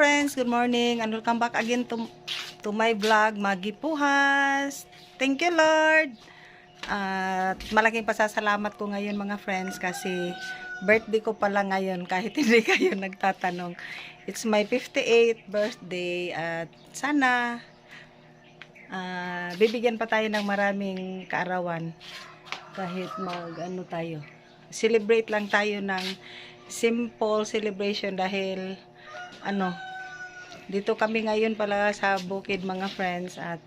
friends, good morning and welcome back again to my vlog, Magipuhas. Thank you Lord. At malaking pasasalamat ko ngayon mga friends kasi birthday ko pala ngayon kahit hindi kayo nagtatanong. It's my 58th birthday at sana bibigyan pa tayo ng maraming kaarawan kahit tayo. Celebrate lang tayo ng simple celebration dahil dito kami ngayon pala sa bukid mga friends at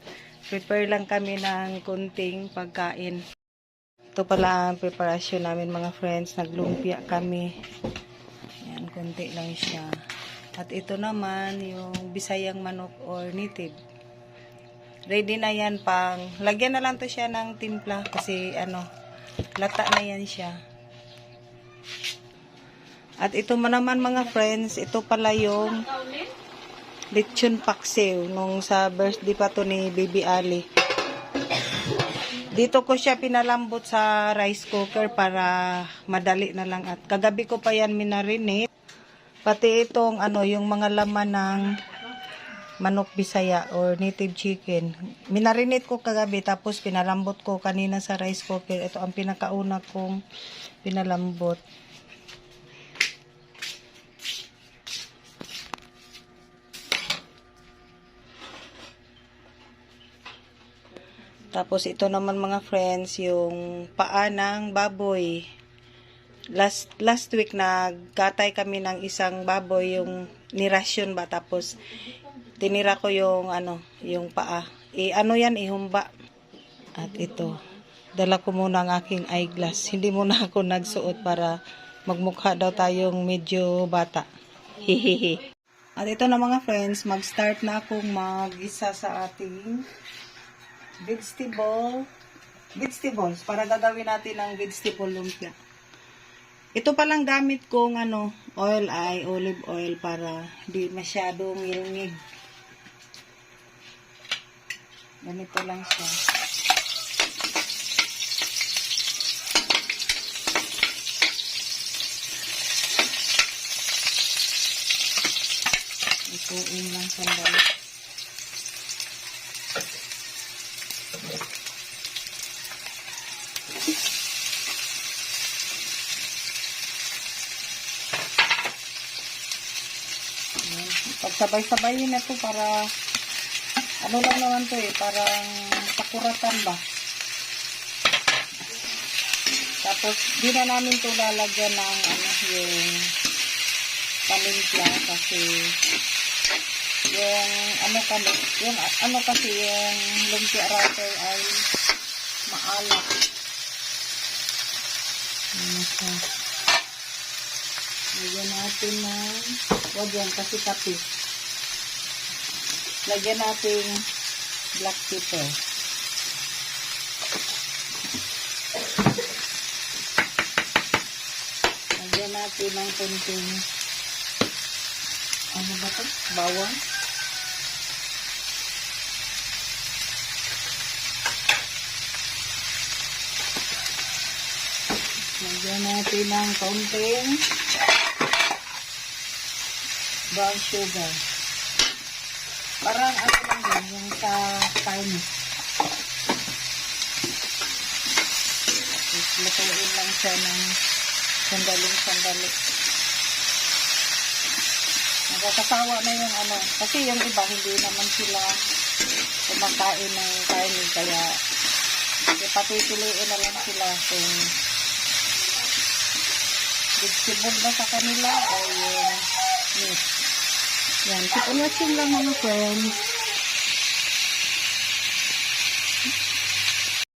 prepare lang kami ng kunting pagkain. Ito pala ang preparasyon namin mga friends, naglumpia kami. Yan, kunti lang siya. At ito naman yung bisayang manok or native. Ready na yan pang, lagyan na lang to siya ng timpla kasi lata na yan siya. At ito naman mga friends, ito pala yung lechon paksiw nung sa birthday pa to ni Baby Ali. Dito ko siya pinalambot sa rice cooker para madali na lang at kagabi ko pa yan minarinate. Pati itong yung mga laman ng manok bisaya or native chicken. Minarinate ko kagabi tapos pinalambot ko kanina sa rice cooker. Ito ang pinakauna kong pinalambot. Tapos ito naman mga friends, yung paa ng baboy. Last week nagkatay kami ng isang baboy, yung nirasyon ba, tapos tinira ko yung yung paa. Yan, ihumba. At ito, dala ko muna ang aking eyeglass. Hindi muna ako nagsuot para magmukha daw tayong medyo bata. Hihihi. At ito na mga friends, mag-start na akong mag-isa sa ating vegetables para gagawin natin ang vegetable lumpia. Ito palang gamit kong oil ay olive oil para di masyadong ngilngig. Ganito lang siya. Ituin lang sandali. Pagsabay-sabayin na to para lang naman to parang pakuratan ba. Tapos di na namin to lalagyan ng yung panimpla kasi yung kasi yung lumpia wrapper ay maalat. Lagyan natin ng wag yan kasi tapis. Lagyan natin black pepper. Lagyan natin ng konting bawang. Lagyan natin ng konting brown sugar. Parang lang yun, yung sa tiny. Lutuin lang siya ng sandali. Nakakasawa na yung kasi yung iba hindi naman sila kumakain ng tiny kaya papipiliin na lang sila kung vegetable ba sa kanila o yung meat. Yan, keep on watching lang mga friends.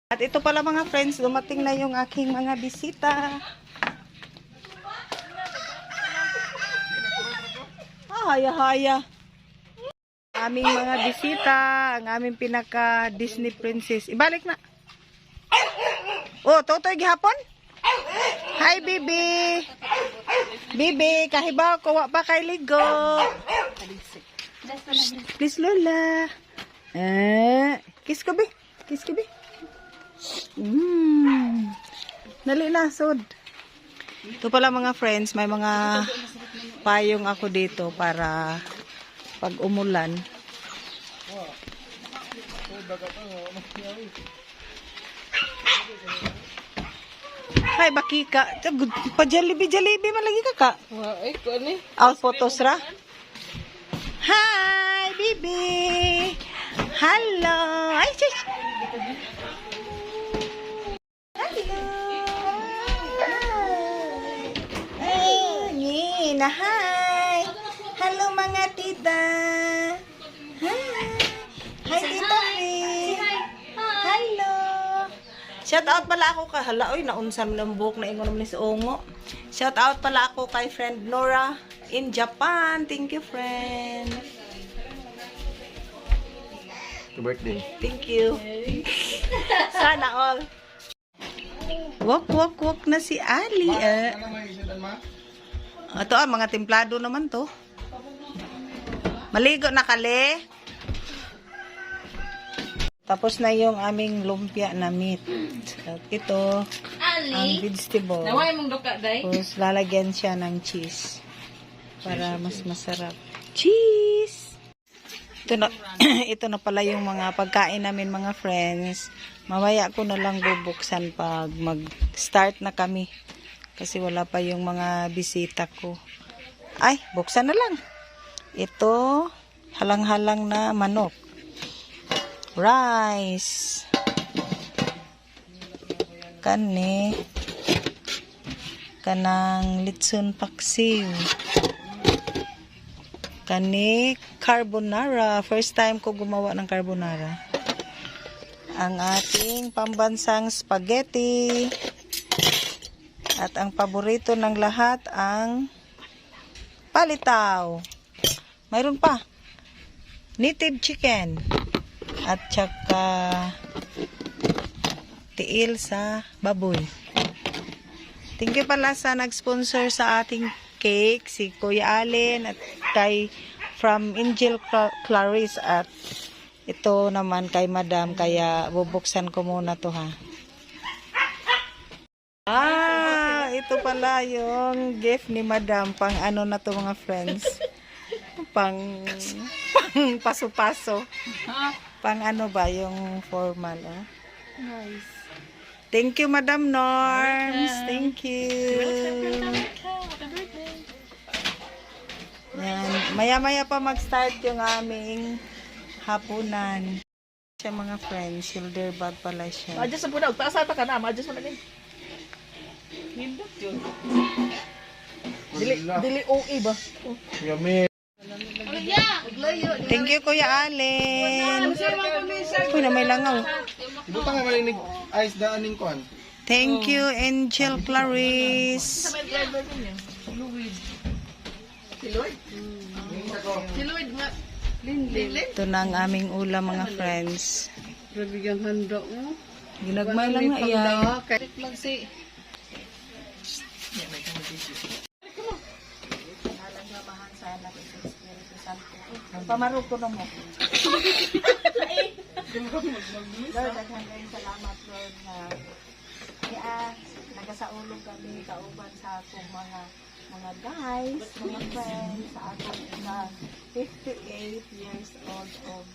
At ito pala mga friends, dumating na yung aking mga bisita. Haya-haya. Aming mga bisita, ang aming pinaka Disney princess. Ibalik na. Oh, Totoy gihapon? Hi, Bibi. Bibi, kahibaw ko wa pa kay ligo. Please, Lola. Kiss ko, Bi. Kiss ko, Bi. Dali na, sod. Ito pala mga friends, may mga payong ako dito para pag umulan. Hay, bakika. Pa-jalebi malagi ka ka. Ay, ko ani. Out photos ra. Hi, baby. Hello. Ay, sis. Hello. Ay, Nina, hi. Hello, mga tita. Hi. Hi, tita Free. Hello. Shout out pala ako kay hala oy naunsam ng buhok na ingon ni sa Ongo. Shout out pala ako kay friend Nora in Japan. Thank you, friend. Happy birthday. Thank you. Sana all. Walk na si Ali. Ito mga templado naman to. Maligo na kali. Tapos na yung aming lumpia na meat. At ito, ang vegetable. Naway mong duka, day. Tapos lalagyan siya ng cheese. Para mas masarap. Cheese! Ito na pala yung mga pagkain namin mga friends. Mamaya ko na lang bubuksan pag mag-start na kami. Kasi wala pa yung mga bisita ko. Ay, buksan na lang. Ito, halang-halang na manok. Rice. Kani. Kanang litson paksiw. Kani carbonara. First time ko gumawa ng carbonara. Ang ating pambansang spaghetti. At ang paborito ng lahat ang palitaw. Mayroon pa. Native chicken. At saka tiil sa baboy. Thank you pala sa nag-sponsor sa ating cake, si Kuya Allen at kay from Angel Clarice at ito naman kay Madam, kaya bubuksan ko muna to ha. Ito pala yung gift ni Madam, pang ano na to mga friends. pang paso-paso. Pang ano ba, yung formal, oh. Nice. Thank you, Madam Norms. Thank you. Yan. Maya-maya pa mag-start yung aming hapunan. Siya mga friends, shoulder bag pala siya. Adjust mo na, taas ata ka na, adjust mo na din. Hindot yun. Dili OA ba? Yummy. Thank you, Kuya Allen. Uy, na may langaw. Ibuta nga marinig ice daaning kuan. Thank you, Angel Clarice. Si Lloyd nga. Ito na ang aming ulam, mga friends. Grabe yung handa mo. Ginagmay lang nga iyan. Kahit lang si... Pamarog ko na mo. Lord, daghang salamat, Lord, na nagasaulog kami kauban sa akong mga guys, mga friends, sa akong 58 years old of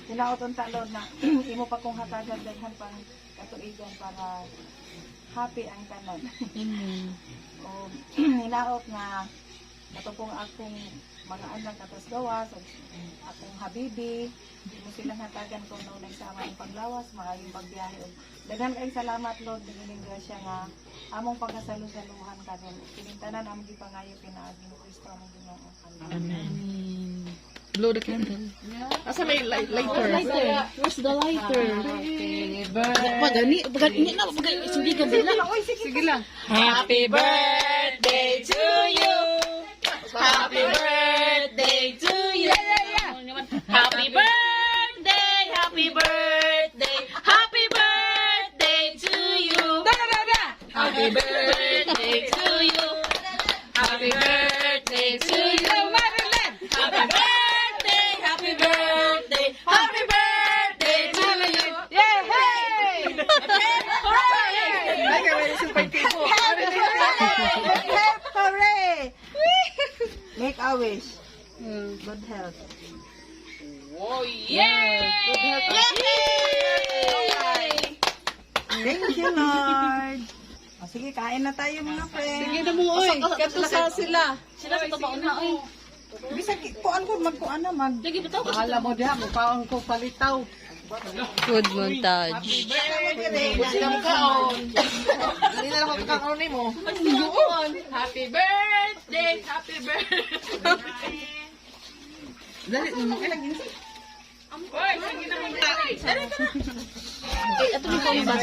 hinaoton ta, Lord, na imo pa kong hatagan daghan pang katuigan para happy ang tanan. O hinaot nga ato pong akong mga anak atas gawas, akong habibi, mo silang hatagan ko nung nagsama ng paglawas, maayong pagbiyahe. Daghan kayong salamat, Lord, dining grasya nga among pagkasalusaluhan karon. Kinintanan among gipangayo pinaagi ni Kristo among Ginoo. Amen. Blow the candle. Asa may lighter? Where's the lighter? Happy birthday. Pagani na, sige ka din lang. Sige lang. Happy birthday to you. Happy birthday to you. Happy birthday, happy birthday, happy birthday to you. Happy birthday to you. Happy birthday to you. Happy birthday, happy birthday, happy birthday to you. Yay! Hooray! Make a wish. Good health. Oh, yeah! Good health. Thank you, Lord. O, sige, kain na tayo mga friends. Sige na mo, oy. Katusa sila. Sila sa tabaon na, oy. Bisa, kuan ko, magkuan na, mag... Lagi ba tao? Alam mo diha, mukhaon ko palitaw. Good montage. Sino kaon? Dali na lang ako kakaon ni mo. Happy birthday! Happy birthday! Dali, kailang ginsi. Oy, sige na mo. Ito mo kami ba?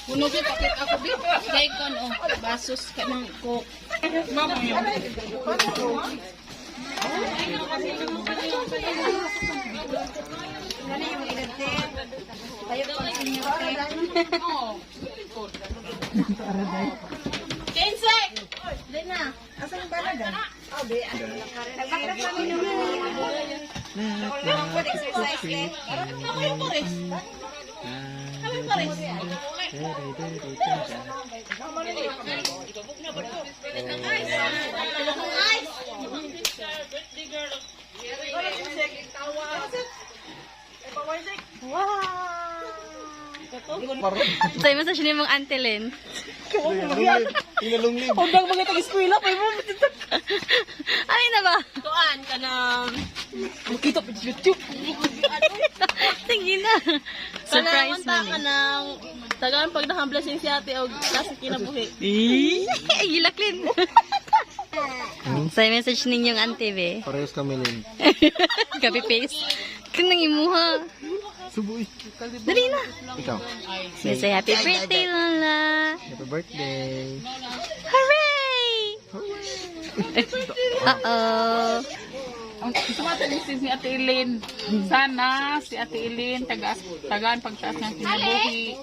Puno ko pakit ako di. Kay kon oh, basos ka ng coke. Kensek! Di na. Asan yung bala dyan? Sa'yo mo sa siya mong Antelin. Inalunglib. Hanggang mga tag-eskwela pa mo. Ay na ba? Tuan ka na. Makita pa YouTube. Sige na. Surprise Kana mo ka nang tagaan pag naka-blessing si ate og kasi kinabuhi. Ay, gilaklin. Sa'yo message ninyong Ante, be. Parehas kami, Lin. Copy paste. Kanang imuha. Subuy. Dali na. Ikaw. Say happy birthday, Lola. Happy birthday. Hooray! Uh-oh. Ang sumatalis ni Ate Eileen. Sana si Ate Eileen tagaan pagtaas ng kinabuhi.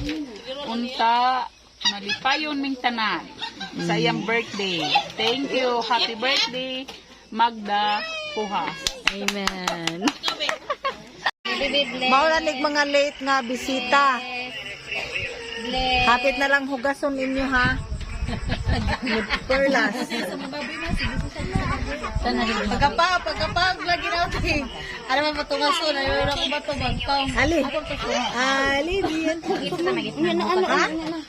Unta malipayon ming tanan sa iyang birthday. Thank you. Happy birthday, Magda Puhas. Amen. Maulanig mga late nga bisita. Hapit na lang hugason inyo ha. Perlas. Pagkapag lagi natin. Ano man patungaso na yun ako ba ito bagtaw. Ali. Ali, diyan. Ano?